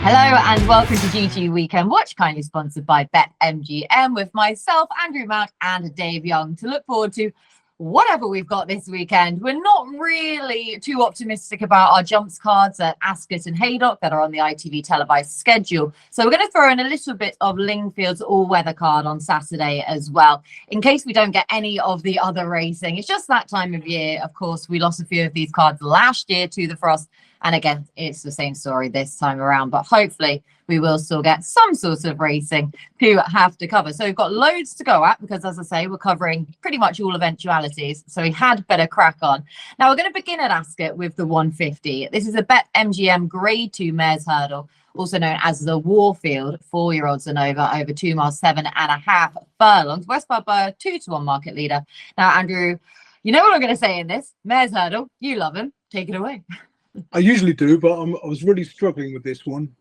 Hello and welcome to GG Weekend Watch, kindly sponsored by BetMGM, with myself, Andrew Mount, and Dave Young to look forward to whatever we've got this weekend. We're not really too optimistic about our jumps cards at Ascot and Haydock that are on the ITV televised schedule. So we're going to throw in a little bit of Lingfield's all-weather card on Saturday as well, in case we don't get any of the other racing. It's just that time of year. Of course, we lost a few of these cards last year to the frost. And again, it's the same story this time around, but hopefully we will still get some sort of racing to have to cover. So we've got loads to go at because, as I say, we're covering pretty much all eventualities. So we had better crack on. Now we're going to begin at Ascot with the 150. This is a BetMGM Grade 2 Mares Hurdle, also known as the Warfield, 4-year-olds and over 2 miles, 7.5 furlongs. West Balboa, 2-1 market leader. Now, Andrew, you know what I'm going to say in this. Mares Hurdle, you love him. Take it away. I usually do, but I was really struggling with this one.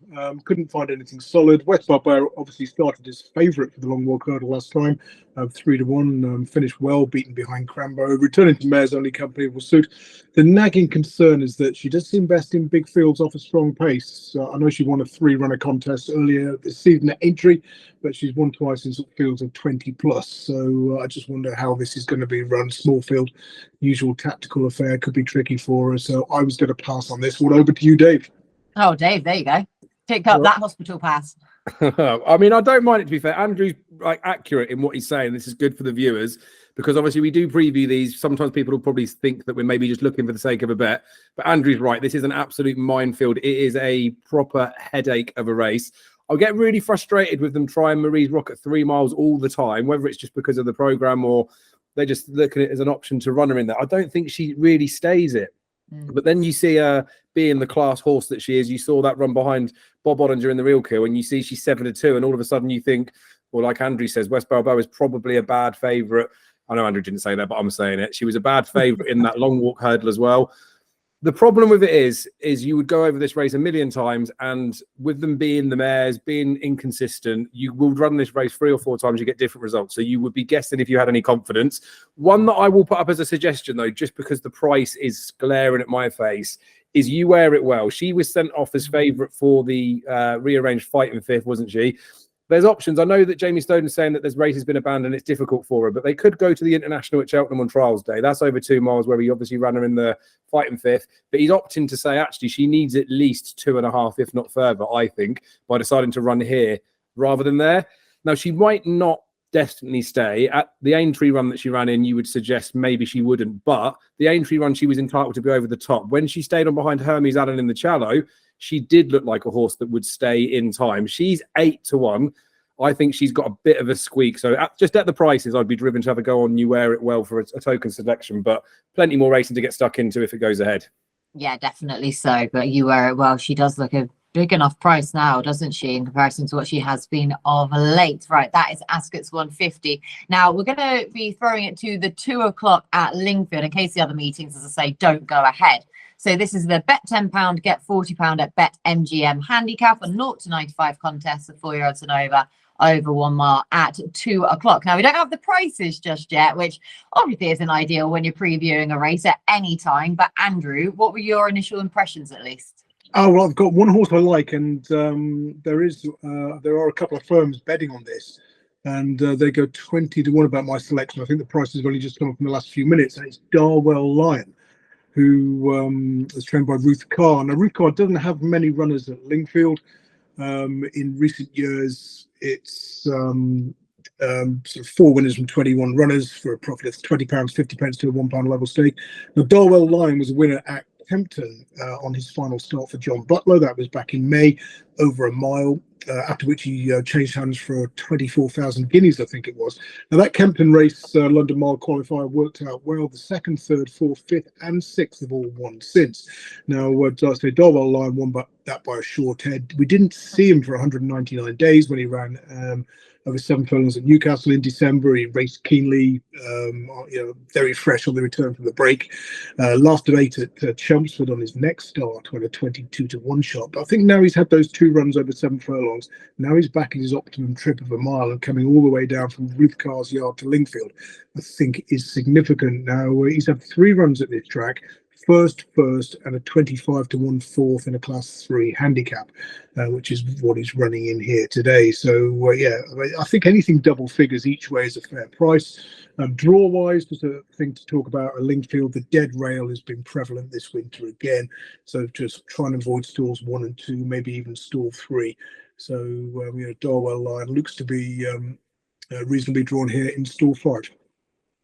Couldn't find anything solid. West Balboa obviously started as favourite for the long walk hurdle last time, 3-1. Finished well, beaten behind Cranbo. Returning to Mares Only Company will suit. The nagging concern is that she does seem best in big fields off a strong pace. I know she won a 3-runner contest earlier this season at Aintree, but she's won twice in fields of 20 plus. So I just wonder how this is going to be run. Small field, usual tactical affair, could be tricky for her. So I was going to pass on this one. Over to you, Dave. Oh, Dave, there you go. Pick up that hospital pass. I mean, I don't mind it, to be fair. Andrew's accurate in what he's saying. This is good for the viewers because obviously we do preview these. Sometimes people will probably think that we're maybe just looking for the sake of a bet. But Andrew's right. This is an absolute minefield. It is a proper headache of a race. I'll get really frustrated with them trying Marie's Rock at 3 miles all the time, whether it's just because of the programme or they just look at it as an option to run her in there. I don't think she really stays it. But then you see her being the class horse that she is. You saw that run behind Bob Oddinger in the Real Kill, and you see she's 7-2, and all of a sudden you think, well, like Andrew says, West Balboa is probably a bad favourite. I know Andrew didn't say that, but I'm saying it. She was a bad favourite in that long walk hurdle as well. The problem with it is you would go over this race a million times, and with them being the mares, being inconsistent, you will run this race 3 or 4 times, you get different results. So you would be guessing if you had any confidence. One that I will put up as a suggestion, though, just because the price is glaring at my face, is You Wear It Well. She was sent off as favourite for the rearranged Fighting Fifth, wasn't she? There's options. I know that Jamie Stone is saying that this race has been abandoned. It's difficult for her, but they could go to the International at Cheltenham on Trials Day. That's over 2 miles, where he obviously ran her in the Fighting Fifth. But he's opting to say, actually, she needs at least 2.5, if not further, I think, by deciding to run here rather than there. Now, she might not definitely stay. At the Aintree run that she ran in, you would suggest maybe she wouldn't. But the Aintree run, she was entitled to be over the top. When she stayed on behind Hermes Allen in the Challow, she did look like a horse that would stay in time. She's 8-1. I think she's got a bit of a squeak. So just at the prices, I'd be driven to have a go on You Wear It Well for a token selection, but plenty more racing to get stuck into if it goes ahead. Yeah, definitely so. But You Wear It Well, she does look a big enough price now, doesn't she, in comparison to what she has been of late. Right, that is Ascot's 150. Now, we're going to be throwing it to the 2 o'clock at Lingfield in case the other meetings, as I say, don't go ahead. So this is the bet £10, get £40 at BetMGM handicap, a 0 to 95 contest of 4-year-olds and over 1 mile at 2 o'clock. Now, we don't have the prices just yet, which obviously isn't ideal when you're previewing a race at any time. But Andrew, what were your initial impressions at least? Oh, well, I've got one horse I like, and there are a couple of firms betting on this, and they go 20-1 about my selection. I think the price has only just come up in the last few minutes, and it's Darwell Lion, who is trained by Ruth Carr. Now, Ruth Carr doesn't have many runners at Lingfield. In recent years, it's sort of 4 winners from 21 runners for a profit of £20, 50p to a £1 level stake. Now, Darwell Lion was a winner at Kempton on his final start for John Butler. That was back in May, over a mile, after which he changed hands for 24,000 guineas, I think it was. Now, that Kempton race, London Mile qualifier, worked out well. The 2nd, 3rd, 4th, 5th and 6th have all won since. Now, I say Darwell Lion won that by a short head. We didn't see him for 199 days when he ran over 7 furlongs at Newcastle in December. He raced keenly, very fresh on the return from the break. Last of 8 at Chelmsford on his next start, when a 22-1 shot. But I think now he's had those 2 runs over 7 furlongs. Now he's back in his optimum trip of a mile and coming all the way down from Ruth Carr's yard to Lingfield, I think is significant. Now he's had 3 runs at this track, first, and a 25 to 1/4 in a Class 3 handicap, which is what he's running in here today. So yeah, I think anything double figures each way is a fair price. Draw wise, there's a thing to talk about. A Lingfield, the dead rail has been prevalent this winter again, so just try and avoid stalls 1 and 2, maybe even stall 3. So Darwell line looks to be reasonably drawn here in stall 5.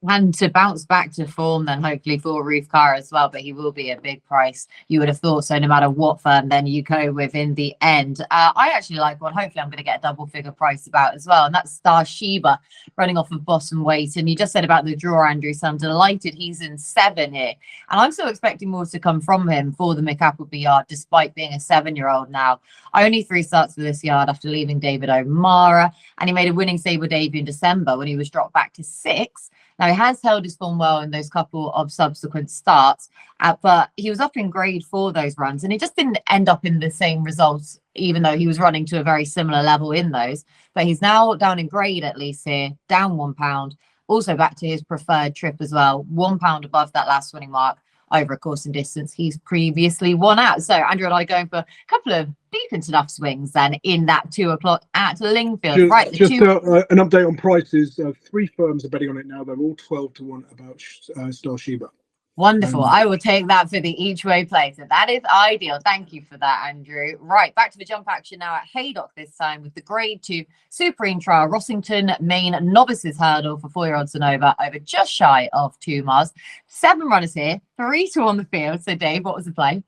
And to bounce back to form then hopefully for Roof Car as well, but he will be a big price, you would have thought. So no matter what firm then you go with in the end. I actually like one hopefully I'm going to get a double figure price about as well, and that's Star Sheba running off of bottom weight. And you just said about the draw, Andrew, so I'm delighted he's in 7 here, and I'm still expecting more to come from him for the McAppleby yard despite being a 7-year-old now. Only 3 starts for this yard after leaving David O'Mara, and he made a winning stable debut in December when he was dropped back to 6. Now, he has held his form well in those couple of subsequent starts, but he was up in grade for those runs, and he just didn't end up in the same results, even though he was running to a very similar level in those. But he's now down in grade, at least here, down £1. Also back to his preferred trip as well, £1 above that last winning mark over a course and distance he's previously won out. So Andrew and I going for a couple of decent enough swings then in that 2 o'clock at Lingfield. Right, an update on prices. 3 firms are betting on it now. They're all 12 to 1 about Star Sheba. Wonderful. I will take that for the each way play. So that is ideal. Thank you for that, Andrew. Right, back to the jump action now at Haydock this time with the grade 2 Supreme Trial Rossington Main Novices Hurdle for 4-year-olds and over just shy of 2 miles. 7 runners here, 3 to 1 the field. So Dave, what was the play?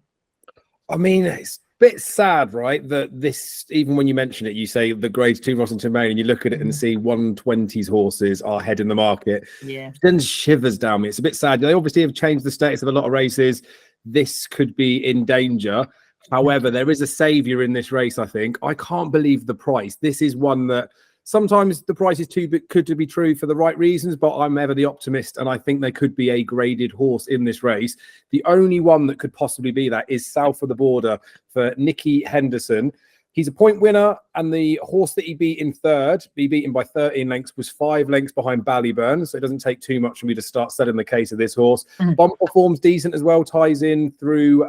I mean, it's a bit sad, right? That this, even when you mention it, you say the grade 2 Rossington Main, and you look at it and see 120s horses are ahead in the market. Yeah. Then shivers down me. It's a bit sad. They obviously have changed the status of a lot of races. This could be in danger. However, there is a saviour in this race, I think. I can't believe the price. This is one that sometimes the price is too good to be true for the right reasons, but I'm ever the optimist, and I think there could be a graded horse in this race. The only one that could possibly be that is South of the Border for Nicky Henderson. He's a point winner, and the horse that he beat in third, he beat him by 13 lengths, was 5 lengths behind Ballyburn, so it doesn't take too much for me to start selling the case of this horse. Bumper form's decent as well, ties in through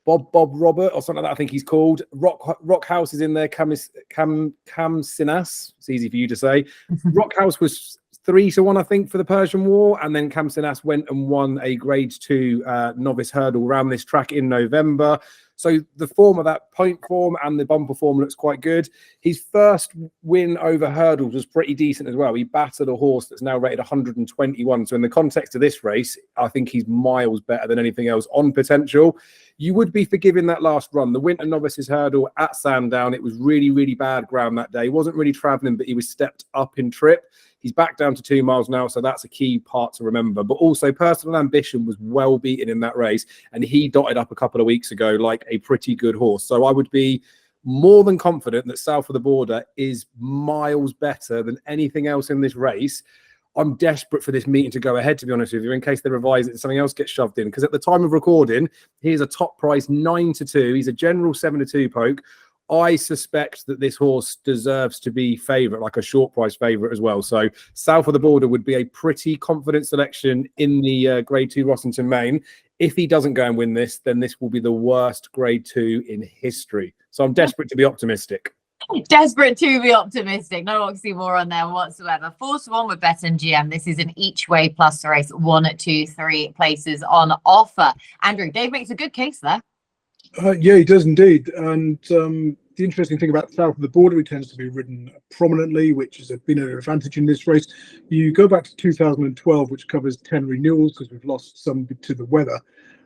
Bob Robert or something like that, I think he's called. Rock House is in there. Cam Sinas. It's easy for you to say. Rock House was 3 to 1, I think, for the Persian War, and then Cam Sinas went and won a grade 2 novice hurdle around this track in November. So the form of that point form and the bumper form looks quite good. His first win over hurdles was pretty decent as well. He battered a horse that's now rated 121. So in the context of this race, I think he's miles better than anything else on potential. You would be forgiving that last run. The Winter Novices Hurdle at Sandown, it was really, really bad ground that day. He wasn't really travelling, but he was stepped up in trip. He's back down to 2 miles now, so that's a key part to remember. But also, Personal Ambition was well beaten in that race, and he dotted up a couple of weeks ago like a pretty good horse. So I would be more than confident that South of the Border is miles better than anything else in this race. I'm desperate for this meeting to go ahead, to be honest with you, in case they revise it and something else gets shoved in. Because at the time of recording, he's a top price 9 to 2. He's a general 7 to 2 poke. I suspect that this horse deserves to be favourite, like a short price favourite as well. So South of the Border would be a pretty confident selection in the grade 2 Rossington Main. If he doesn't go and win this, then this will be the worst grade 2 in history. So I'm desperate to be optimistic. Desperate to be optimistic. No oxymoron there whatsoever. 4 to 1 with BetMGM. This is an each way plus the race. 1, 2, 3 places on offer. Andrew, Dave makes a good case there. Yeah, he does indeed. And the interesting thing about South of the Border, he tends to be ridden prominently, which has been an advantage in this race. You go back to 2012, which covers 10 renewals because we've lost some to the weather,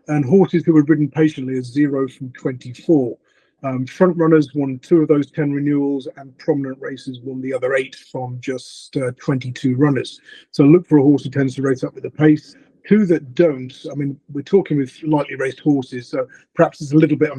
and horses who were ridden patiently are 0 from 24. Front runners won 2 of those 10 renewals, and prominent races won the other 8 from just 22 runners. So look for a horse who tends to race up with the pace. 2 that don't, I mean, we're talking with lightly raced horses, so perhaps it's a little bit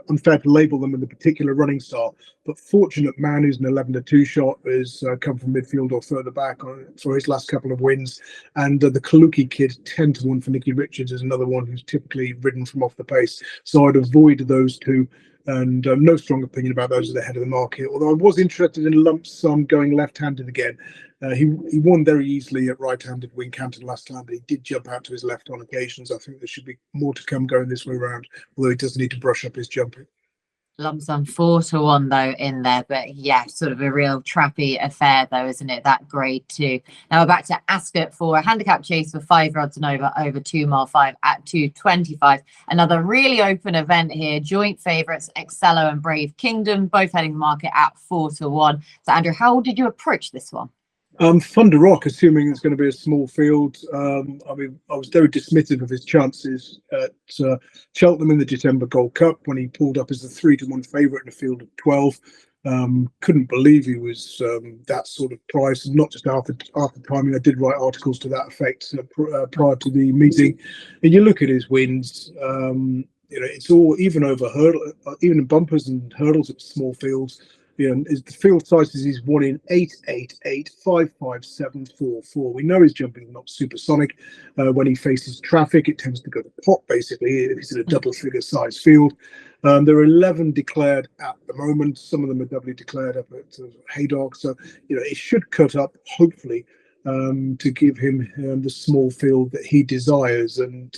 unfair to label them in the particular running style. But Fortunate Man, who's an 11 to 2 shot, has come from midfield or further back for his last couple of wins. And the Kaluki Kid, 10 to 1 for Nicky Richards, is another one who's typically ridden from off the pace. So I'd avoid those 2. And no strong opinion about those at the head of the market. Although I was interested in lump sum going left-handed again. He won very easily at right-handed wing Canton last time, but he did jump out to his left on occasions. I think there should be more to come going this way around, although he does need to brush up his jumping. Lump sum 4-1 though in there, but yeah, sort of a real trappy affair though, isn't it? That grade 2. Now we're back to Ascot for a handicap chase for 5 odds and over 2 mile 5 at 225. Another really open event here. Joint favourites Excello and Brave Kingdom, both heading the market at 4-1. So Andrew, how did you approach this one? Thunder Rock, assuming it's going to be a small field. I mean, I was very dismissive of his chances at Cheltenham in the December Gold Cup when he pulled up as the 3-1 favourite in a field of 12. Couldn't believe he was that sort of price, and not just after timing. I did write articles to that effect prior to the meeting. And you look at his wins. It's all even over hurdle, even in bumpers and hurdles at small fields. The field sizes he's won in 8, 8, 8, 5, 5, 7, 4, 4. We know his jumping is not supersonic. When he faces traffic, it tends to go to pot, basically, if he's in a double figure size field. There are 11 declared at the moment. Some of them are doubly declared up at Haydock. So, it should cut up, hopefully, to give him the small field that he desires. And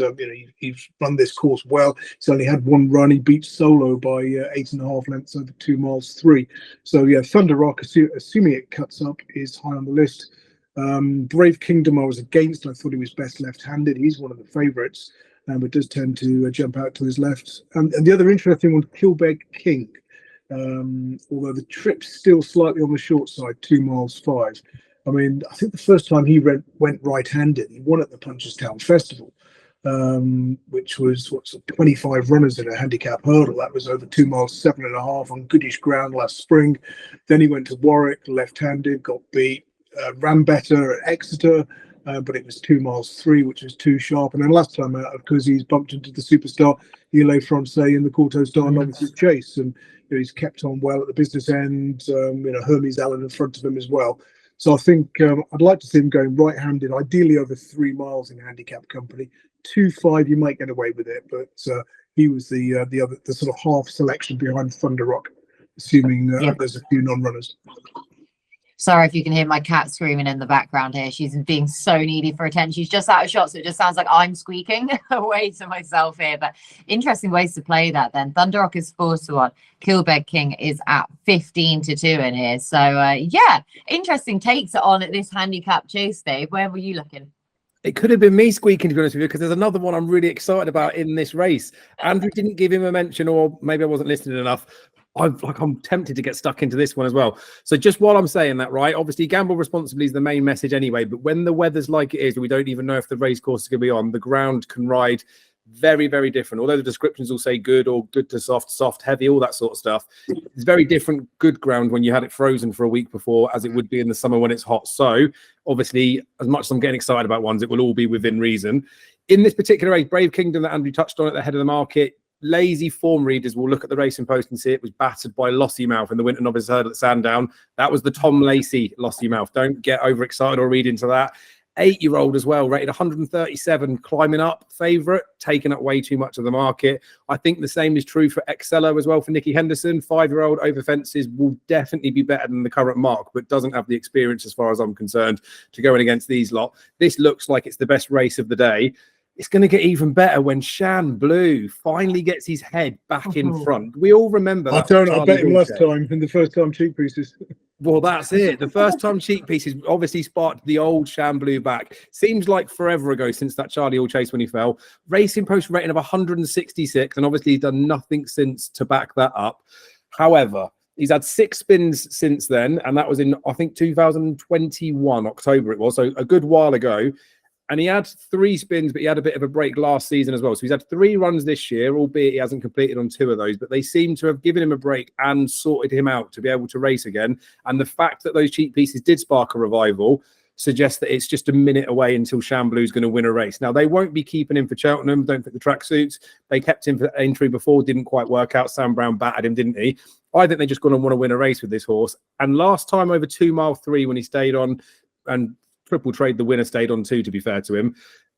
he's run this course well. He's only had one run. He beat Solo by 8.5 lengths over 2 miles 3. So yeah, Thunder Rock, assuming it cuts up, is high on the list. Brave Kingdom I was against. I thought he was best left-handed. He's one of the favourites, but does tend to jump out to his left. And the other interesting one, Kilbeg King. Although the trip's still slightly on the short side, 2 miles 5. I mean, I think the first time he went right-handed, he won at the Punchestown Festival, which was 25 runners in a handicap hurdle. That was over 2 miles 7.5 on goodish ground last spring. Then he went to Warwick, left-handed, got beat, ran better at Exeter, but it was 2 miles 3, which was too sharp. And then last time out, because he's bumped into the superstar Ile Francais in the Courteau Star Novices Chase, and he's kept on well at the business end. Hermes Allen in front of him as well. So I think I'd like to see him going right-handed, ideally over 3 miles in handicap company. 2.5, you might get away with it, but he was the sort of half selection behind Thunder Rock, assuming there's a few non-runners. Sorry if you can hear my cat screaming in the background here. She's being so needy for attention. She's just out of shot, so it just sounds like I'm squeaking away to myself here. But interesting ways to play that then. Thunder Rock is 4-1. Kilbeg King is at 15-2 in here. So, yeah, interesting takes on this handicap chase, Dave. Where were you looking? It could have been me squeaking, to be honest with you, because there's another one I'm really excited about in this race. Andrew didn't give him a mention, or maybe I wasn't listening enough. I'm tempted to get stuck into this one as well. So just while I'm saying that, right, obviously gamble responsibly is the main message anyway, but when the weather's like it is, we don't even know if the race course is going to be on, the ground can ride very, very different. Although the descriptions will say good or good to soft, soft, heavy, all that sort of stuff. It's very different good ground when you had it frozen for a week before as it would be in the summer when it's hot. So obviously, as much as I'm getting excited about ones, it will all be within reason. In this particular race, Brave Kingdom that Andrew touched on at the head of the market, lazy form readers will look at the Racing Post and see it was battered by Lossiemouth in the Winter Novice Hurdle at Sandown. That was the Tom Lacey Lossiemouth. Don't get overexcited or read into that. 8-year-old as well, rated 137, climbing up, favourite, taking up way too much of the market. I think the same is true for Excello as well for Nicky Henderson. 5-year-old over fences will definitely be better than the current mark, but doesn't have the experience as far as I'm concerned to go in against these lot. This looks like it's the best race of the day. It's going to get even better when Shan Blue finally gets his head back in front. We all remember that. I bet him last time in the first time cheek pieces. Well, that's it. The first time cheek pieces obviously sparked the old Shan Blue back. Seems like forever ago since that Charlie Hall chase when he fell. Racing Post rating of 166, and obviously he's done nothing since to back that up. However, he's had 6 spins since then, and that was in, I think, 2021, October it was, so a good while ago. And he had 3 spins, but he had a bit of a break last season as well. So he's had 3 runs this year, albeit he hasn't completed on 2 of those. But they seem to have given him a break and sorted him out to be able to race again. And the fact that those cheap pieces did spark a revival suggests that it's just a minute away until Shamblu's going to win a race. Now, they won't be keeping him for Cheltenham. Don't think the tracksuits. They kept him for entry before, didn't quite work out. Sam Brown battered him, didn't he? I think they're just going to want to win a race with this horse. And last time over 2 mile 3 when he stayed on and Triple Trade, the winner, stayed on 2, to be fair to him.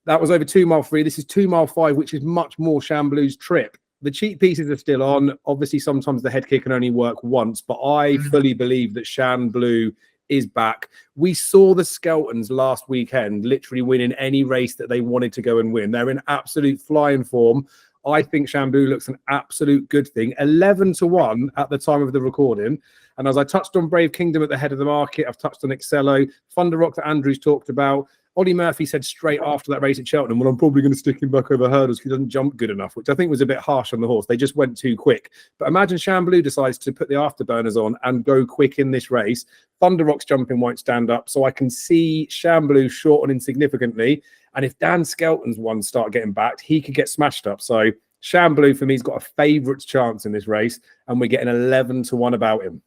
That was over 2 mile 3. This is 2 mile 5, which is much more Shamblu's trip. the cheap pieces are still on. Obviously, sometimes the head kick can only work once, but I fully believe that Shan Blue is back. We saw the Skeltons last weekend literally winning any race that they wanted to go and win. They're in absolute flying form. I think Shan Blue looks an absolute good thing. 11-1 at the time of the recording. And as I touched on Brave Kingdom at the head of the market, I've touched on Excello, Thunder Rock that Andrew's talked about. Ollie Murphy said straight after that race at Cheltenham, well, I'm probably going to stick him back over hurdles because he doesn't jump good enough, which I think was a bit harsh on the horse. They just went too quick. But imagine Shan Blue decides to put the afterburners on and go quick in this race. Thunder Rock's jumping won't stand up. So I can see Shan Blue shortening significantly. And if Dan Skelton's ones start getting backed, he could get smashed up. So Shan Blue, for me, has got a favourites chance in this race. And we're getting 11-1 about him.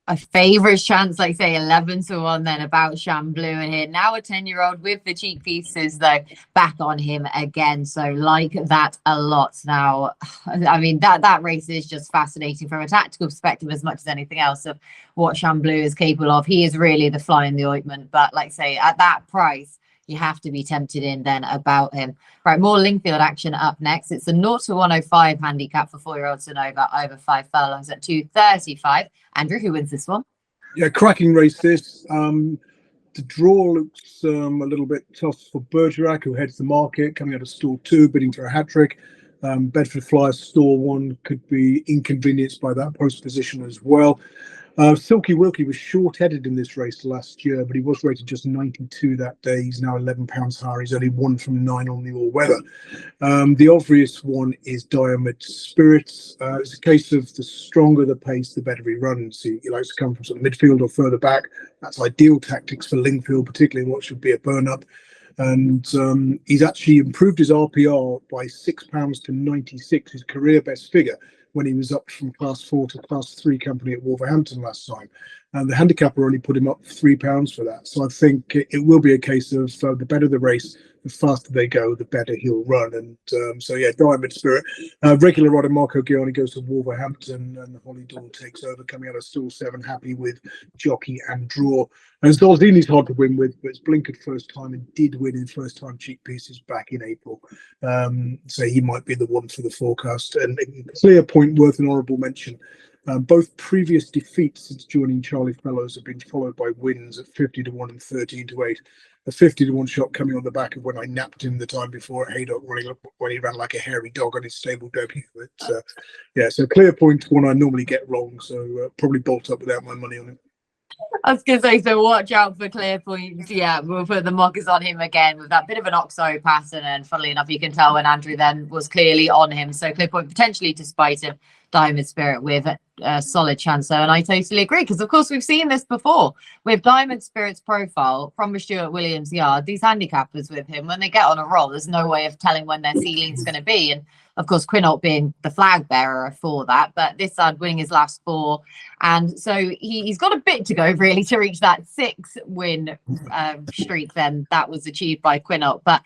A favourite chance, like say 11-1 then about Shan Blue in here. Now a 10-year-old with the cheap pieces though back on him again. So like that a lot. Now, I mean, that race is just fascinating from a tactical perspective as much as anything else of what Shan Blue is capable of. He is really the fly in the ointment. But like say at that price, you have to be tempted in then about him. Right, more Lingfield action up next. It's a 0-105 handicap for 4-year-olds and over 5 furlongs at 235. Andrew, who wins this one? Yeah, cracking race this. The draw looks a little bit tough for Bergerac, who heads the market, coming out of stall 2, bidding for a hat-trick. Bedford Flyers stall 1 could be inconvenienced by that post position as well. Silky Wilkie was short-headed in this race last year, but he was rated just 92 that day. He's now £11 higher. He's only 1 from 9 on the all-weather. The obvious one is Diomed Spirits. It's a case of the stronger the pace, the better he runs. He likes to come from sort of midfield or further back. That's ideal tactics for Lingfield, particularly in what should be a burn-up. And he's actually improved his RPR by £6 to 96, his career best figure, when he was up from class 4 to class 3 company at Wolverhampton last time. And the handicapper only put him up £3 for that. So I think it will be a case of the better the race, the faster they go, the better he'll run. And so, yeah, Diamond Spirit. Regular rider Marco Gianni goes to Wolverhampton, and Holly Dawn takes over, coming out of stall 7, happy with jockey and draw. And Zolzini's hard to win with, but it's blinkered first time and did win in first time cheap pieces back in April. So he might be the one for the forecast. And a clear point worth an honourable mention. Both previous defeats since joining Charlie Fellows have been followed by wins at 50-1 and 13-8. A 50-1 shot coming on the back of when I napped him the time before at Haydock, when he ran like a hairy dog on his stable debut. But yeah, so clear point, one I normally get wrong. So probably bolt up without my money on him. I was going to say, so watch out for clear points. Yeah, we'll put the mockers on him again with that bit of an Oxo pattern. And funnily enough, you can tell when Andrew then was clearly on him. So clear point potentially to spite him. Diamond Spirit with a solid chance there. And I totally agree, because of course we've seen this before with Diamond Spirit's profile from the Stuart Williams yard. These handicappers with him, when they get on a roll, there's no way of telling when their ceiling's going to be. And of course, Quinault being the flag bearer for that, but this side winning his last 4. And so he's got a bit to go really to reach that 6-win streak then that was achieved by Quinault. But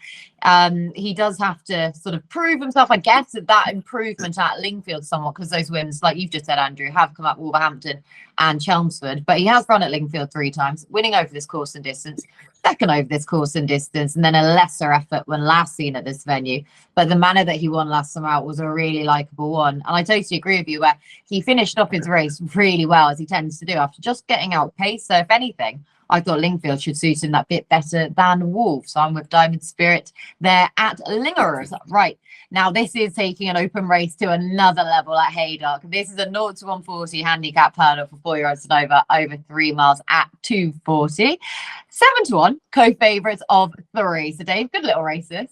he does have to sort of prove himself, I guess, that improvement at Lingfield somewhat, because those wins, like you've just said, Andrew, have come up Wolverhampton and Chelmsford. But he has run at Lingfield 3 times, winning over this course and distance, second over this course and distance, and then a lesser effort when last seen at this venue. But the manner that he won last summer out was a really likeable one. And I totally agree with you, where he finished off his race really well, as he tends to do after just getting outpaced. So if anything, I thought Lingfield should suit him that bit better than Wolves. So I'm with Diamond Spirit there at Lingers. Right, now this is taking an open race to another level at Haydock. This is a 0-140 handicap hurdle for 4-year-olds and over 3 miles at 240. 7-1 co-favourites of 3. So Dave, good little races.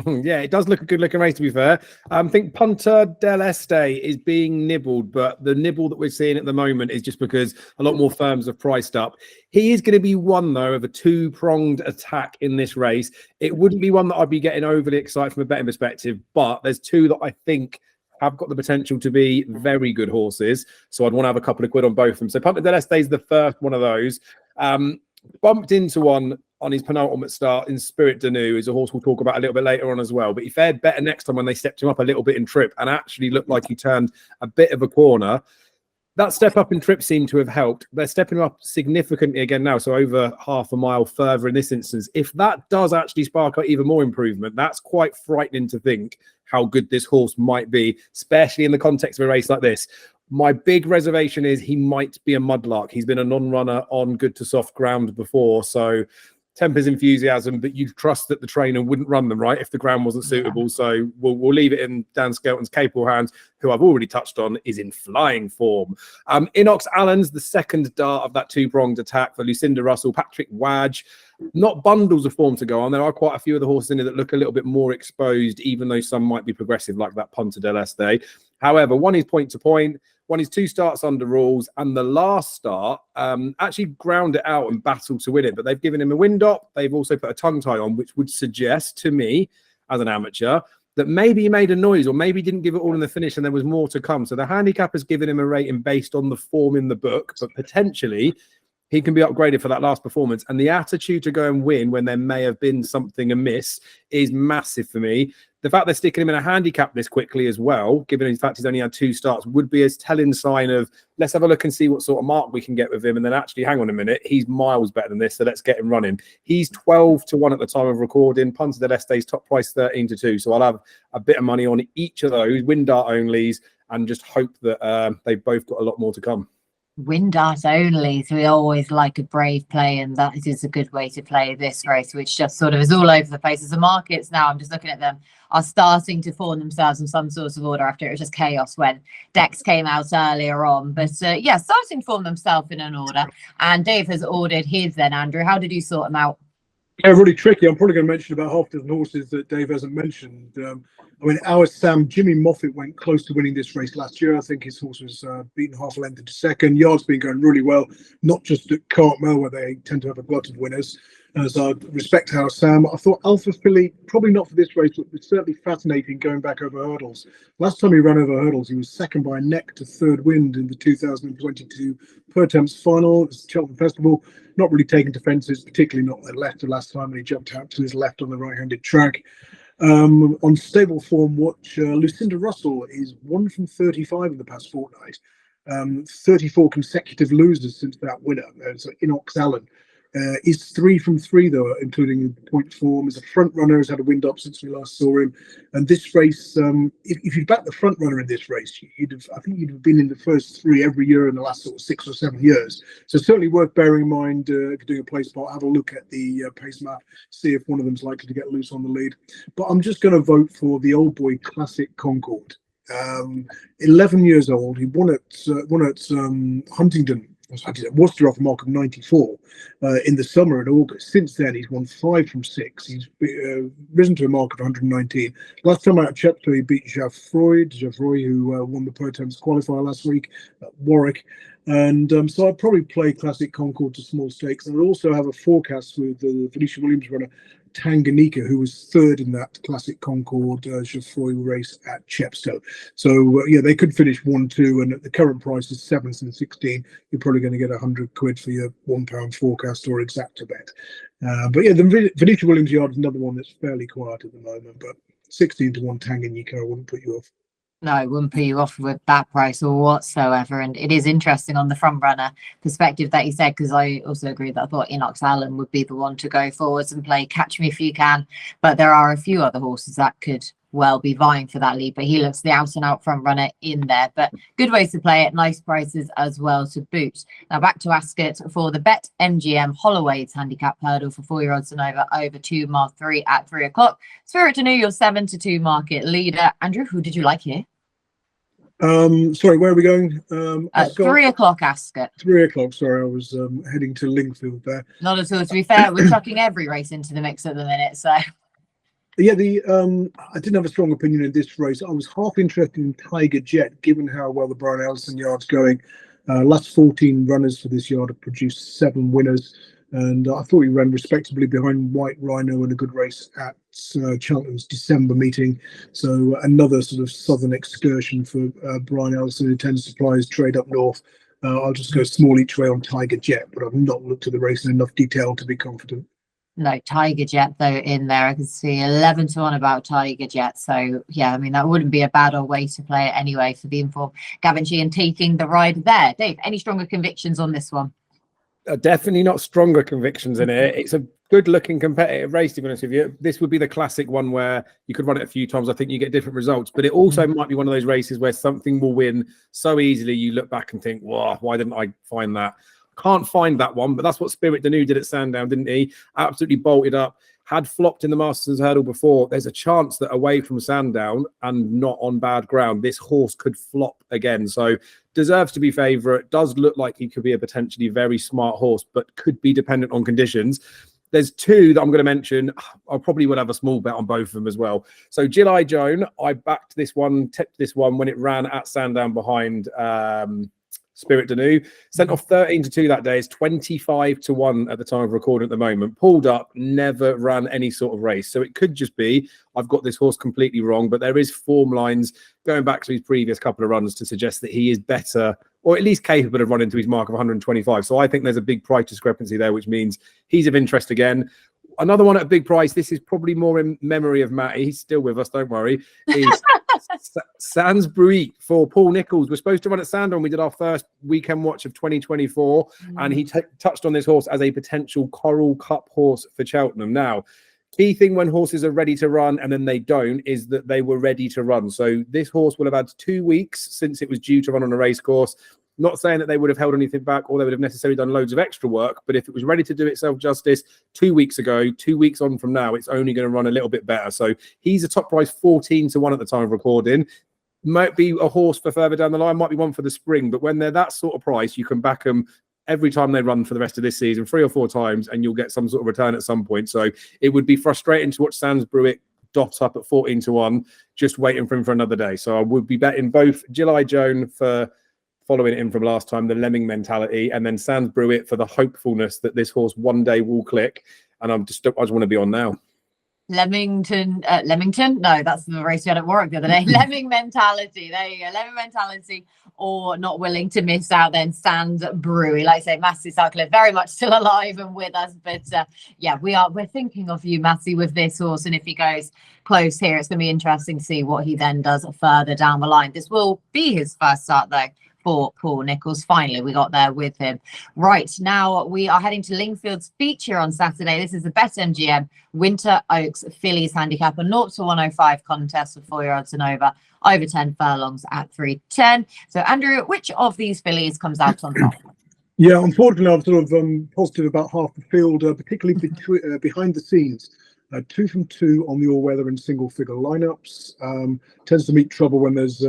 Yeah, it does look a good looking race, to be fair. I think Punta del Este is being nibbled, but the nibble that we're seeing at the moment is just because a lot more firms have priced up. He is going to be one, though, of a 2-pronged attack in this race. It wouldn't be one that I'd be getting overly excited from a betting perspective, but there's 2 that I think have got the potential to be very good horses. So I'd want to have a couple of quid on both of them. So Punta del Este is the first one of those. Bumped into one on his penultimate start in Spirit Danu, is a horse we'll talk about a little bit later on as well. But he fared better next time when they stepped him up a little bit in trip and actually looked like he turned a bit of a corner. That step up in trip seemed to have helped. They're stepping him up significantly again now, so over half a mile further in this instance. If that does actually spark out even more improvement, that's quite frightening to think how good this horse might be, especially in the context of a race like this. My big reservation is he might be a mudlark. He's been a non-runner on good to soft ground before, so tempers enthusiasm, but you'd trust that the trainer wouldn't run them, right, if the ground wasn't suitable. Yeah. So we'll leave it in Dan Skelton's capable hands, who I've already touched on is in flying form. Inox Allen's the second dart of that two-pronged attack for Lucinda Russell, Patrick Wadge. Not bundles of form to go on. There are quite a few of the horses in it that look a little bit more exposed, even though some might be progressive, like that Punta del Este. However, one is point to point, one is 2 starts under rules, and the last start actually ground it out and battled to win it. But they've given him a wind up. They've also put a tongue tie on, which would suggest to me, as an amateur, that maybe he made a noise or maybe didn't give it all in the finish and there was more to come. So the handicap has given him a rating based on the form in the book, but potentially he can be upgraded for that last performance. And the attitude to go and win when there may have been something amiss is massive for me. The fact they're sticking him in a handicap this quickly as well, given the fact he's only had 2 starts, would be a telling sign of, let's have a look and see what sort of mark we can get with him. And then actually, hang on a minute, he's miles better than this, so let's get him running. He's 12-1 at the time of recording. Punta del Este's top price 13-2. So I'll have a bit of money on each of those, wind dart onlys, and just hope that they've both got a lot more to come. Wind dart only, so we always like a brave play, and that is a good way to play this race, which just sort of is all over the place. As the markets now, I'm just looking at them, are starting to form themselves in some sort of order after it was just chaos when decks came out earlier on. But yeah, starting to form themselves in an order. And Dave has ordered his then, Andrew. How did you sort them out? Yeah, really tricky. I'm probably going to mention about half a dozen horses that Dave hasn't mentioned. I mean, our Sam, Jimmy Moffat, went close to winning this race last year. I think his horse was beaten half a length into second. Yard's been going really well, not just at Cartmel, where they tend to have a glut of winners. As I respect our Sam, I thought Alpha Philly, probably not for this race, but it's certainly fascinating going back over hurdles. Last time he ran over hurdles, he was second by a neck to third wind in the 2022 Per Temps final at the Cheltenham Festival. Not really taking to fences, particularly not at left the last time when he jumped out to his left on the right-handed track. On stable form, watch Lucinda Russell is 1 from 35 in the past fortnight. 34 consecutive losers since that winner. So Inox Allen is 3 from 3 though, including point form. As a front runner, has had a wind up since we last saw him. And this race, if you'd back the front runner in this race, I think you'd have been in the first 3 every year in the last sort of 6 or 7 years. So certainly worth bearing in mind if you're doing a place spot. Have a look at the pace map, see if one of them's likely to get loose on the lead. But I'm just going to vote for the old boy classic Concorde. 11 years old, he won at Huntingdon. Worcester off a mark of 94 in the summer in August. Since then, he's won 5 from 6. He's risen to a mark of 119. Last time out at Chepstow, he beat Geoffroy, who won the Per Temps qualifier last week at Warwick. And so I'd probably play Classic Concorde to small stakes. And I'd also have a forecast with the Felicia Williams runner, Tanganyika, who was 3rd in that Classic Concorde Geoffroy race at Chepstow. So yeah, they could finish 1-2, and at the current price is 7th and 16. You're probably going to get £100 for your £1 forecast or exacta bet. But yeah, the Felicia Williams yard is another one that's fairly quiet at the moment. But 16-1 Tanganyika, I wouldn't put you off. No, it wouldn't put you off with that price or whatsoever. And it is interesting on the front runner perspective that you said, because I also agree that I thought Inox Allen would be the one to go forwards and play Catch Me If You Can. But there are a few other horses that could well be vying for that lead, but he looks the out and out front runner in there. But good ways to play it, nice prices as well to boot. Now back to Ascot for the Bet MGM Holloway's handicap hurdle for 4-year-olds and over 2 mile 3 at 3 o'clock. Spirit to New, your 7-2 market leader. Andrew, who did you like here? Sorry, where are we going? At 3 o'clock, Ascot. 3 o'clock. Sorry, I was heading to Lingfield there. Not at all. To be fair, we're chucking every race into the mix at the minute, so. Yeah, I didn't have a strong opinion in this race. I was half interested in Tiger Jet, given how well the Brian Ellison yard's going. Last 14 runners for this yard have produced 7 winners, and I thought he ran respectably behind White Rhino in a good race at Cheltenham's December meeting. So another sort of southern excursion for Brian Ellison, who tends to supply his trade up north. I'll just go small each way on Tiger Jet, but I've not looked at the race in enough detail to be confident. No, Tiger Jet though in there. I can see 11-1 about Tiger Jet. So yeah, I mean that wouldn't be a bad old way to play it anyway for the informed Gavin Sheehan taking the ride there. Dave, any stronger convictions on this one? Definitely not stronger convictions in it. It's a good looking competitive race, to be honest with you. This would be the classic one where you could run it a few times. I think you get different results, but it also might be one of those races where something will win so easily you look back and think, wow, why didn't I find that? Can't find that one, but that's what Spirit Danu did at Sandown, didn't he? Absolutely bolted up. Had flopped in the Masters hurdle before. There's a chance that away from Sandown and not on bad ground, this horse could flop again. So deserves to be favourite. Does look like he could be a potentially very smart horse, but could be dependent on conditions. There's two that I'm going to mention. I probably would have a small bet on both of them as well. So G.G.I Joan, I backed this one, tipped this one when it ran at Sandown behind Spirit Danu. Sent off 13-2 that day. It's 25-1 at the time of recording at the moment. Pulled up, never ran any sort of race. So it could just be I've got this horse completely wrong, but there is form lines going back to his previous couple of runs to suggest that he is better, or at least capable of running to his mark of 125. So I think there's a big price discrepancy there, which means he's of interest again. Another one at a big price, this is probably more in memory of Matty, he's still with us, don't worry, is Sans Bruit for Paul Nicholls. We're supposed to run at Sandown. We did our first weekend watch of 2024, and he touched on this horse as a potential Coral Cup horse for Cheltenham. Now, key thing when horses are ready to run and then they don't is that they were ready to run. So this horse will have had 2 weeks since it was due to run on a race course. Not saying that they would have held anything back or they would have necessarily done loads of extra work, but if it was ready to do itself justice 2 weeks ago, 2 weeks on from now, it's only going to run a little bit better. So he's a top price 14-1 at the time of recording. Might be a horse for further down the line, might be one for the spring, but when they're that sort of price, you can back them every time they run for the rest of this season, 3 or 4 times, and you'll get some sort of return at some point. So it would be frustrating to watch Sans Bruit dot up at 14-1, just waiting for him for another day. So I would be betting both G.G.I Joan for following it in from last time, the lemming mentality, and then Sans Bruit for the hopefulness that this horse one day will click. And I just want to be on now. Leamington? No, that's the race we had at Warwick the other day. Lemming mentality. There you go. Lemming mentality, or not willing to miss out. Then Sans Bruit, like I say, Massey Sutcliffe, very much still alive and with us. But yeah, we're thinking of you, Massey, with this horse. And if he goes close here, it's going to be interesting to see what he then does further down the line. This will be his first start, though, for Paul Nicholls. Finally, we got there with him. Right, now we are heading to Lingfield's feature on Saturday. This is the Best MGM Winter Oaks Fillies Handicap, a 0-105 contest for 4-year-olds and over 10 furlongs at 310. So, Andrew, which of these fillies comes out on top? Yeah, unfortunately, I'm sort of positive about half the field, particularly behind the scenes. 2 from 2 on the all-weather and single-figure lineups. Tends to meet trouble when there's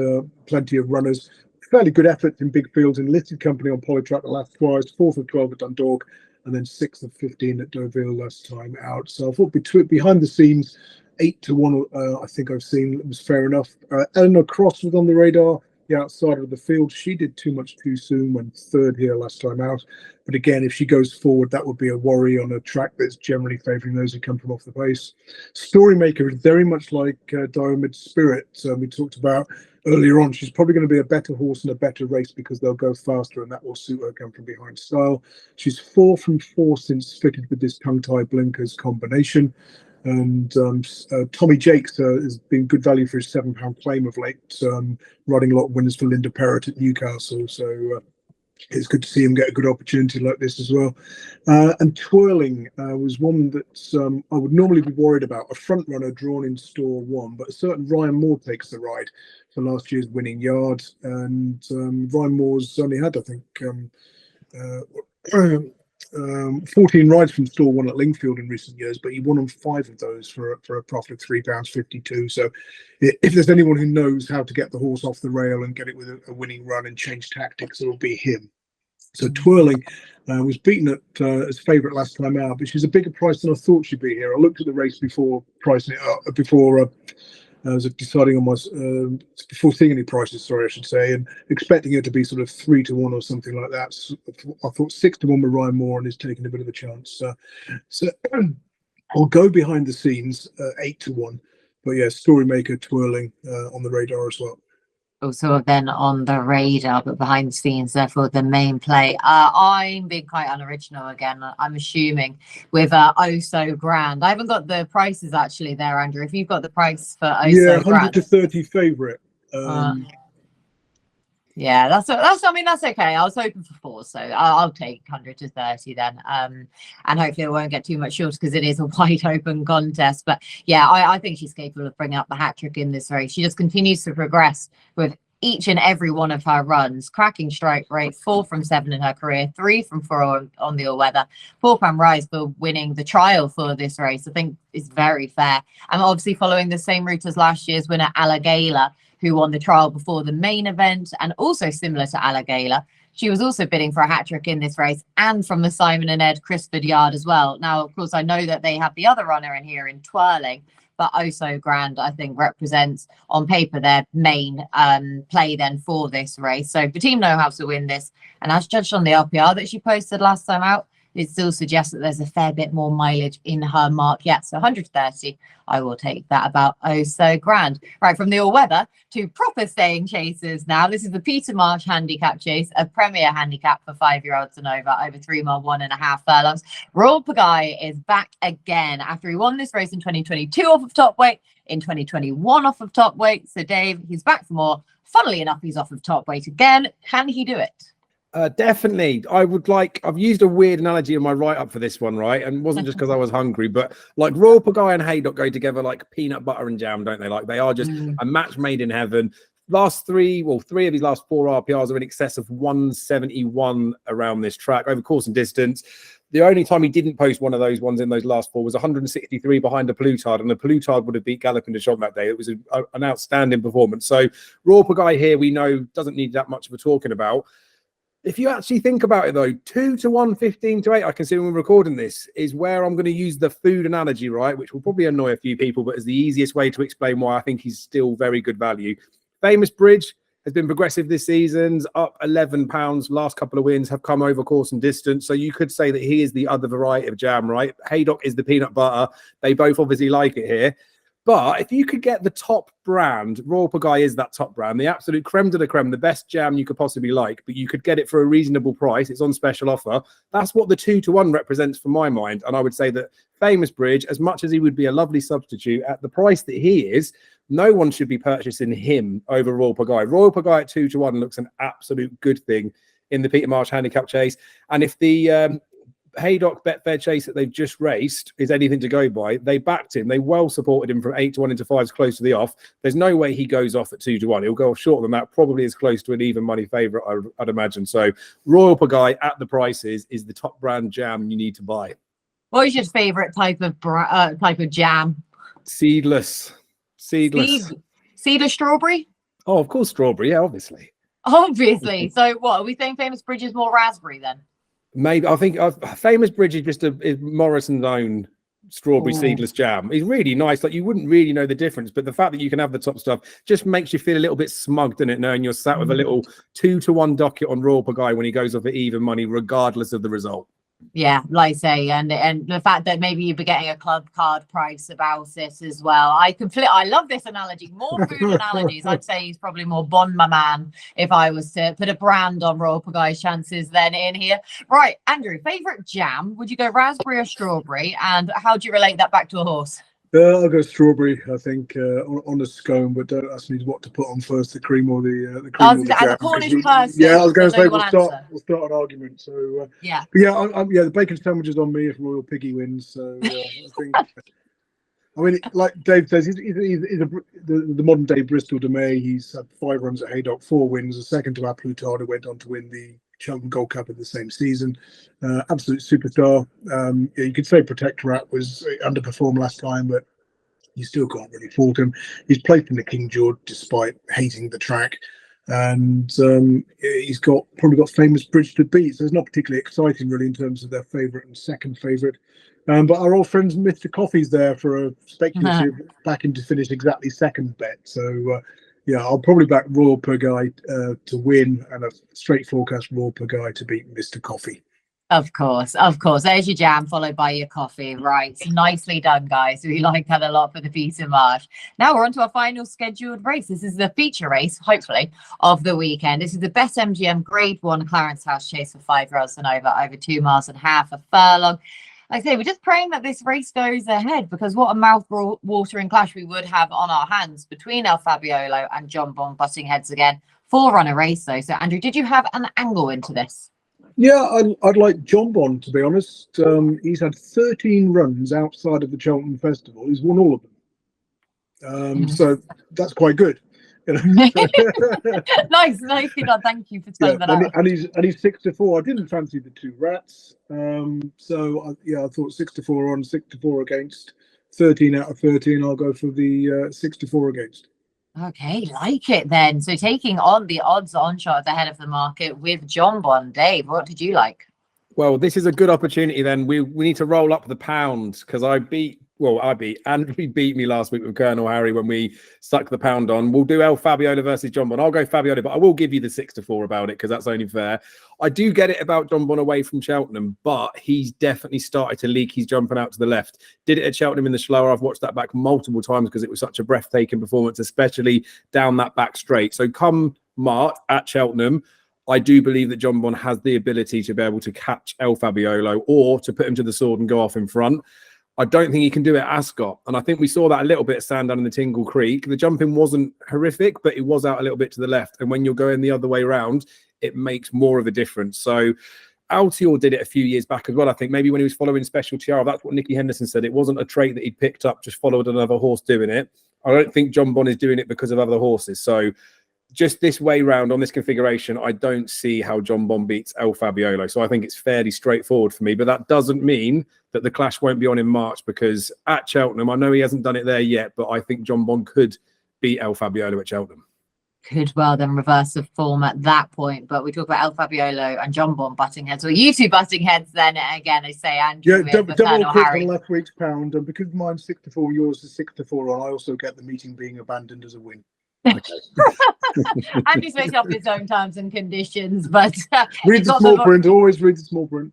plenty of runners. Fairly good efforts in big fields in listed company on Polytrack the last twice, 4th of 12 at Dundalk, and then 6th of 15 at Darwell last time out. So I thought behind the scenes, 8-1, I think I've seen, was fair enough. Eleanor Cross was on the radar, the outsider of the field. She did too much too soon, went 3rd here last time out. But again, if she goes forward, that would be a worry on a track that's generally favouring those who come from off the pace. Storymaker is very much like Diomed Spirit. We talked about earlier on. She's probably going to be a better horse and a better race because they'll go faster, and that will suit her come from behind style. She's 4 from 4 since fitted with this tongue-tie blinkers combination. And Tommy Jakes has been good value for his £7 claim of late, riding a lot of winners for Linda Perrott at Newcastle. So it's good to see him get a good opportunity like this as well. And Twirling was one that I would normally be worried about, a front runner drawn in store 1, but a certain Ryan Moore takes the ride for last year's winning yard. And Ryan Moore's only had, I think, 14 rides from store 1 at Lingfield in recent years, but he won on 5 of those for a profit of £3.52. So if there's anyone who knows how to get the horse off the rail and get it with a winning run and change tactics, it'll be him. So Twirling was beaten at as favourite last time out, but she's a bigger price than I thought she'd be here. I looked at the race before pricing it up, before I was deciding on my before seeing any prices, sorry, I should say, and expecting it to be sort of 3-1 or something like that. So I thought 6-1 with Ryan Moore, and he's taking a bit of a chance. So I'll go behind the scenes 8-1, but yeah, Storymaker, Twirling on the radar as well. Also then on the radar, but behind the scenes, therefore the main play. I'm being quite unoriginal again. I'm assuming with Oh So Grand. I haven't got the prices actually there, Andrew. If you've got the price for Oh So Grand. 100 to 30 favourite. Yeah, that's. I mean, that's okay. I was hoping for 4, so I'll take 100 to 30 then. And hopefully it won't get too much shorter because it is a wide open contest. But yeah, I think she's capable of bringing up the hat trick in this race. She just continues to progress with each and every one of her runs. Cracking strike rate, 4 from 7 in her career, 3 from 4 on the all-weather. £4 rise for winning the trial for this race. I think is very fair. And obviously following the same route as last year's winner, Pagaille, who won the trial before the main event, and also similar to Pagaille, she was also bidding for a hat-trick in this race, and from the Simon and Ed Crisford yard as well. Now, of course, I know that they have the other runner in here in Twirling, but Oh So Grand, I think, represents on paper their main play then for this race. So the team know how to win this, and as judged on the LPR that she posted last time out, it still suggests that there's a fair bit more mileage in her mark yet. So 130, I will take that about Oh So Grand. Right, from the all-weather to proper staying chasers now. This is the Peter Marsh handicap chase, a premier handicap for 5-year-olds and over 3 mile, 1.5 furlongs. Royal Pagaille is back again after he won this race in 2022 off of top weight, in 2021 off of top weight. So Dave, he's back for more. Funnily enough, he's off of top weight again. Can he do it? Definitely. I've used a weird analogy in my write-up for this one, right? And it wasn't just because I was hungry, but like Royal Pagaille and Haydock go together like peanut butter and jam, don't they? Like they are just a match made in heaven. Three of his last 4 RPRs are in excess of 171 around this track over course and distance. The only time he didn't post one of those ones in those last 4 was 163 behind a Plutard, and the Plutard would have beat Galloping de Champ that day. It was an outstanding performance. So Royal Pagaille here, we know, doesn't need that much of a talking about. If you actually think about it, though, 2 to 1, 15 to 8, I can see when we're recording this, is where I'm going to use the food analogy, right? Which will probably annoy a few people, but is the easiest way to explain why I think he's still very good value. Famous Bridge has been progressive this season, up £11. Last couple of wins have come over course and distance. So you could say that he is the other variety of jam, right? Haydock is the peanut butter. They both obviously like it here. But if you could get the top brand, Royal Pagaille is that top brand, the absolute creme de la creme, the best jam you could possibly like, but you could get it for a reasonable price. It's on special offer. That's what the 2 to 1 represents for my mind. And I would say that Famous Bridge, as much as he would be a lovely substitute at the price that he is, no one should be purchasing him over Royal Pagaille. Royal Pagaille at 2 to 1 looks an absolute good thing in the Peter Marsh handicap chase. And if the Haydock Betfair chase that they've just raced is anything to go by, they backed him. They well supported him from 8 to 1 into 5s close to the off. There's no way he goes off at 2 to 1. He'll go off shorter than that, probably as close to an even money favourite, I'd imagine. So Royal Pagaille at the prices is the top brand jam you need to buy. What is your favourite type of jam? Seedless. Seedless strawberry? Oh, of course, strawberry. Yeah, obviously. Obviously. So what, are we saying Famous Bridge is more raspberry then? Maybe. I think Famous Bridge is just is Morrison's own strawberry seedless jam. It's really nice. Like you wouldn't really know the difference, but the fact that you can have the top stuff just makes you feel a little bit smug, doesn't it? Knowing you're sat with a little 2 to 1 docket on Royal Pagaille when he goes off at even money, regardless of the result. Yeah, like I say, and the fact that maybe you'd be getting a club card price about it as well. I love this analogy. More food analogies. I'd say he's probably more Bon my man if I was to put a brand on Royal Pagaille's chances then in here. Right, Andrew, favourite jam? Would you go raspberry or strawberry? And how do you relate that back to a horse? I'll go strawberry, I think, on the scone, but don't ask me what to put on first, the cream or the cream or the jam. As a Cornish person, yeah, I was going to say we'll start an argument. So yeah, the bacon sandwich is on me if Royal Piggy wins. So I think, I mean, like Dave says, he's the modern day Bristol de May. He's had 5 runs at Haydock, 4 wins, a second to Plutard, who went on to win the Cheltenham Gold Cup in the same season. Absolute superstar. You could say Protectorat was underperformed last time, but you still can't really fault him. He's placed in the King George despite hating the track, and he's probably got Famous Bridge to beat. So it's not particularly exciting really in terms of their favourite and second favourite. But our old friends Mr. Coffee's there for a speculative backing to finish exactly second bet. So yeah, I'll probably back Royal Pagaille to win, and a straight forecast Royal Pagaille to beat Mr. Coffee. Of course. There's your jam, followed by your coffee. Right, nicely done, guys. We like that a lot for the Peter Marsh. Now we're on to our final scheduled race. This is the feature race, hopefully, of the weekend. This is the Best MGM Grade 1 Clarence House Chase for 5-year-olds and over 2.5 miles, a furlong. Like I say, we're just praying that this race goes ahead, because what a mouth-watering clash we would have on our hands between El Fabiolo and John Bond butting heads again 4-runner race though. So Andrew, did you have an angle into this? Yeah, I'd like John Bond, to be honest. He's had 13 runs outside of the Cheltenham Festival. He's won all of them. So that's quite good. You know? Nicely done. Thank you for spelling that out. And he's 6-4. I didn't fancy the 2 rats. I thought 6-4 on, 6-4 against. 13 out of 13. I'll go for the 6-4 against. Okay, like it then. So taking on the odds-on shot at the head of the market with John Bond. Dave, what did you like? Well, this is a good opportunity then. We need to roll up the pound because Andrew beat me last week with Colonel Harry when we stuck the pound on. We'll do El Fabiola versus John Bond. I'll go Fabiola, but I will give you the 6-4 about it because that's only fair. I do get it about John Bond away from Cheltenham, but he's definitely started to leak. He's jumping out to the left. Did it at Cheltenham in the slower. I've watched that back multiple times because it was such a breathtaking performance, especially down that back straight. So come March at Cheltenham, I do believe that John Bond has the ability to be able to catch El Fabiolo or to put him to the sword and go off in front. I don't think he can do it at Ascot. And I think we saw that a little bit at Sandown in the Tingle Creek. The jumping wasn't horrific, but it was out a little bit to the left. And when you're going the other way around, it makes more of a difference. So Altior did it a few years back as well. I think maybe when he was following Special Tiara, that's what Nicky Henderson said. It wasn't a trait that he'd picked up, just followed another horse doing it. I don't think John Bond is doing it because of other horses. So just this way round on this configuration, I don't see how John Bond beats El Fabiolo. So I think it's fairly straightforward for me. But that doesn't mean that the clash won't be on in March, because at Cheltenham, I know he hasn't done it there yet, but I think John Bond could beat El Fabiolo at Cheltenham. Could well then reverse of form at that point. But we talk about El Fabiolo and John Bond butting heads. Well, you two butting heads then again, I say, Andrew. Yeah, double on last week's pound. And because mine's 6-4, yours is 6-4 on, I also get the meeting being abandoned as a win. Andy's based off his own terms and conditions, but read the small print. Always read the small print.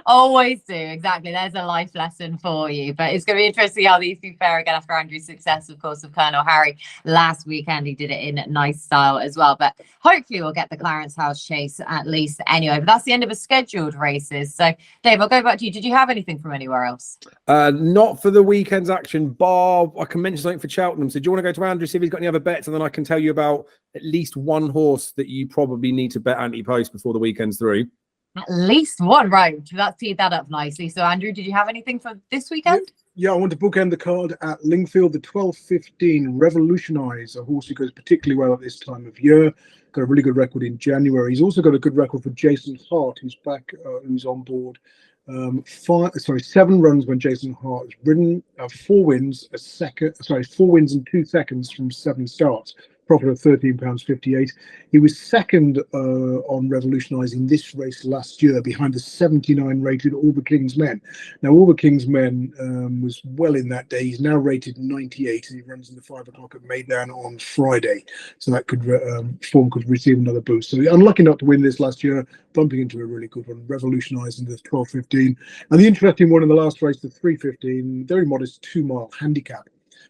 Always do, exactly. There's a life lesson for you. But it's going to be interesting how these two fare again after Andrew's success, of course, of Colonel Harry last weekend. He did it in nice style as well. But hopefully we'll get the Clarence House chase at least anyway. But that's the end of the scheduled races. So Dave, I'll go back to you. Did you have anything from anywhere else? Not for the weekend's action, bar. I can mention something for Cheltenham. So do you want to go to Andrew, see if he's got any other bets, and then I can tell you about at least one horse that you probably need to bet anti-post before the weekend's through. At least one, right? That's teed that up nicely. So, Andrew, did you have anything for this weekend? Yeah, I want to bookend the card at Lingfield, the 12:15 Revolutionise, a horse who goes particularly well at this time of year. Got a really good record in January. He's also got a good record for Jason Hart, who's back, who's on board. 7 runs when Jason Hart has ridden, 4 wins, 4 wins and 2 seconds from 7 starts. Profit of £13.58. He was second on Revolutionising this race last year behind the 79 rated All the King's Men. Now, All the King's Men was well in that day. He's now rated 98 and he runs in the 5 o'clock at Maidan on Friday. So that could form could receive another boost. So unlucky not to win this last year, bumping into a really good one, Revolutionising the 12:15. And the interesting one in the last race, the 3:15, very modest 2-mile handicap.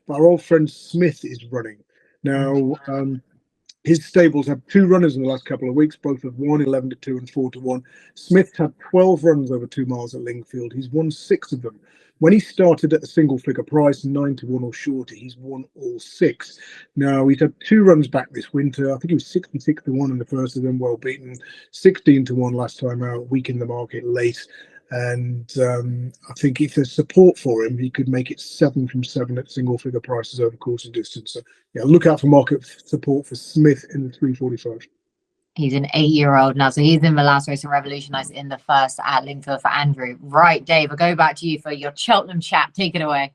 But our old friend Smith is running. Now, his stables have 2 runners in the last couple of weeks. Both have won 11-2 and 4-1. Smith had 12 runs over 2 miles at Lingfield. He's won 6 of them. When he started at a single figure price, 9-1 or shorter, he's won all 6. Now, he's had 2 runs back this winter. I think he was 66-1 in the first of them, well beaten. 16-1 last time out, weak in the market late. And I think if there's support for him, he could make it 7 from 7 at single figure prices over course and distance. So yeah, look out for market support for Smith in the 3:45. He's an 8-year-old now, so he's in the last race and Revolutionise in the first at Lingfield for Andrew. Right, Dave, I'll go back to you for your Cheltenham chat. Take it away.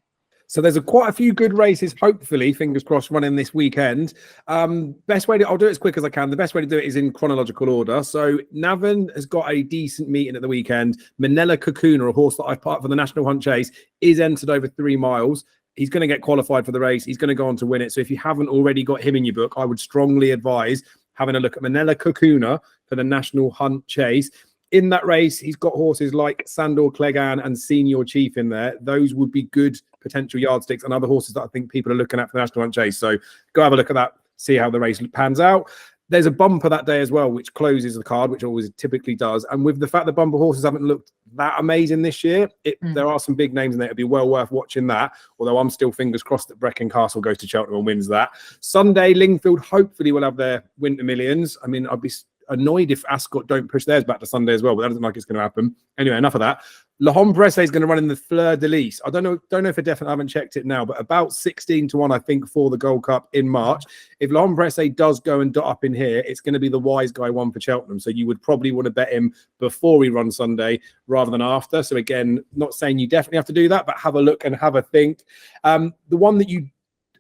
So there's quite a few good races, hopefully, fingers crossed, running this weekend. Best way to, I'll do it as quick as I can. The best way to do it is in chronological order. So Navan has got a decent meeting at the weekend. Manila Kakuna, a horse that I've part for the National Hunt Chase, is entered over 3 miles. He's going to get qualified for the race. He's going to go on to win it. So if you haven't already got him in your book, I would strongly advise having a look at Manila Kakuna for the National Hunt Chase. In that race, he's got horses like Sandor Clegane and Senior Chief in there. Those would be good potential yardsticks and other horses that I think people are looking at for the National Hunt Chase. So go have a look at that, see how the race pans out. There's a bumper that day as well, which closes the card, which always typically does. And with the fact that bumper horses haven't looked that amazing this year, there are some big names in there. It'd be well worth watching that. Although I'm still fingers crossed that Brecon Castle goes to Cheltenham and wins that. Sunday, Lingfield hopefully will have their Winter Millions. I mean, I'd be annoyed if Ascot don't push theirs back to Sunday as well, but that doesn't look like it's going to happen. Anyway, enough of that. Le Hombresse is going to run in the Fleur de Lis. I don't know for definite. I haven't checked it now, but about 16-1, I think, for the Gold Cup in March. If Le Hombresse does go and dot up in here, it's going to be the wise guy one for Cheltenham. So you would probably want to bet him before we run Sunday rather than after. So again, not saying you definitely have to do that, but have a look and have a think. The one that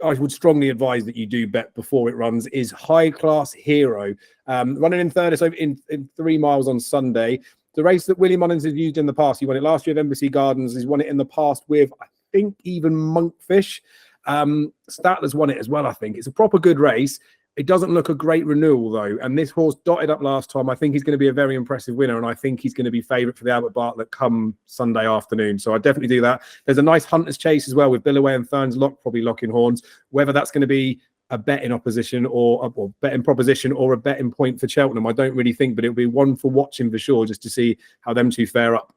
I would strongly advise that you do bet before it runs is High Class Hero. Running in third in 3 miles on Sunday. The race that Willie Mullins has used in the past. He won it last year at Embassy Gardens. He's won it in the past with, I think, even Monkfish. Statler's won it as well, I think. It's a proper good race. It doesn't look a great renewal, though. And this horse dotted up last time. I think he's going to be a very impressive winner, and I think he's going to be favourite for the Albert Bartlett come Sunday afternoon. So I definitely do that. There's a nice Hunter's Chase as well with Billaway and Thurns Lock, probably locking horns. Whether that's going to be a bet in opposition or a bet in proposition or a bet in point for Cheltenham, I don't really think, but it'll be one for watching for sure, just to see how them two fare up.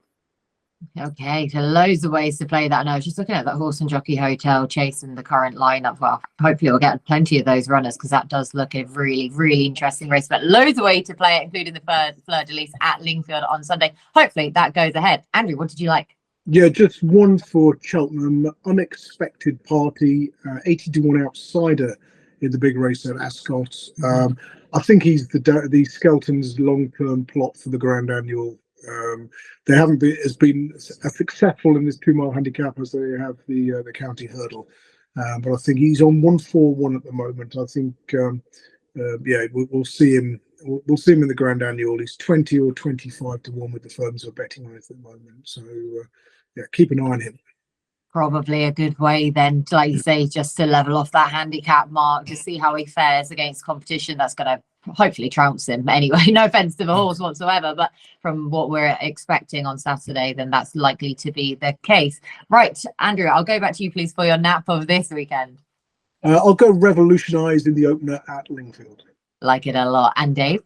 Okay, so loads of ways to play that. And I was just looking at that Horse and Jockey Hotel chasing the current lineup. Well, hopefully we'll get plenty of those runners because that does look a really, really interesting race. But loads of ways to play it, including the Fleur de Lis at Lingfield on Sunday. Hopefully that goes ahead. Andrew, what did you like? Yeah, just one for Cheltenham. Unexpected Party, 80-1 outsider in the big race at Ascot. I think he's the Skelton's long-term plot for the Grand Annual. They haven't been as successful in this 2 mile handicap as they have the county hurdle, but I think he's on 141 at the moment. I think we'll see him. We'll see him in the Grand Annual. He's 20 or 25-1 with the firms who are betting on it at the moment. So keep an eye on him. Probably a good way then, like you say, just to level off that handicap mark, to see how he fares against competition that's going to hopefully trounce him anyway. No offense to the horse whatsoever, but from what we're expecting on Saturday, then that's likely to be the case. Right, Andrew, I'll go back to you, please, for your nap of this weekend. I'll go Revolutionise in the opener at Lingfield. Like it a lot. And Dave?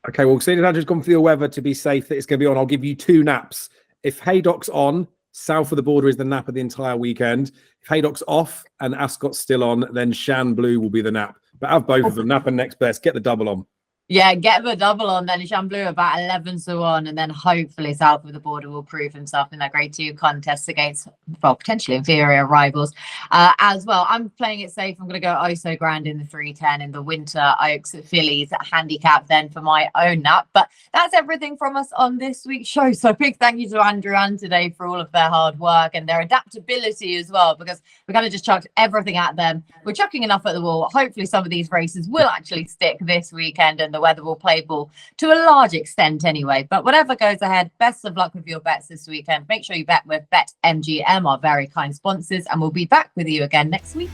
Okay, well, seeing as Andrew's gone for the weather to be safe that it's going to be on, I'll give you 2 naps. If Haydock's on, South of the Border is the nap of the entire weekend. If Haydock's off and Ascot's still on, then Shan Blue will be the nap. But have both of them, nap and next best. Get the double on. Yeah, get the double on then. Chamblou about 11-1, and then hopefully South of the Border will prove himself in that Grade 2 contest against, well, potentially inferior rivals as well. I'm playing it safe. I'm going to go ISO Grand in the 310 in the Winter Oaks Fillies handicap then for my own nap. But that's everything from us on this week's show. So big thank you to Andrew and today for all of their hard work and their adaptability as well, because we kind of just chucked everything at them. We're chucking enough at the wall. Hopefully some of these races will actually stick this weekend, and the weather will play ball to a large extent anyway. But whatever goes ahead, best of luck with your bets this weekend. Make sure you bet with BetMGM, our very kind sponsors, and we'll be back with you again next week.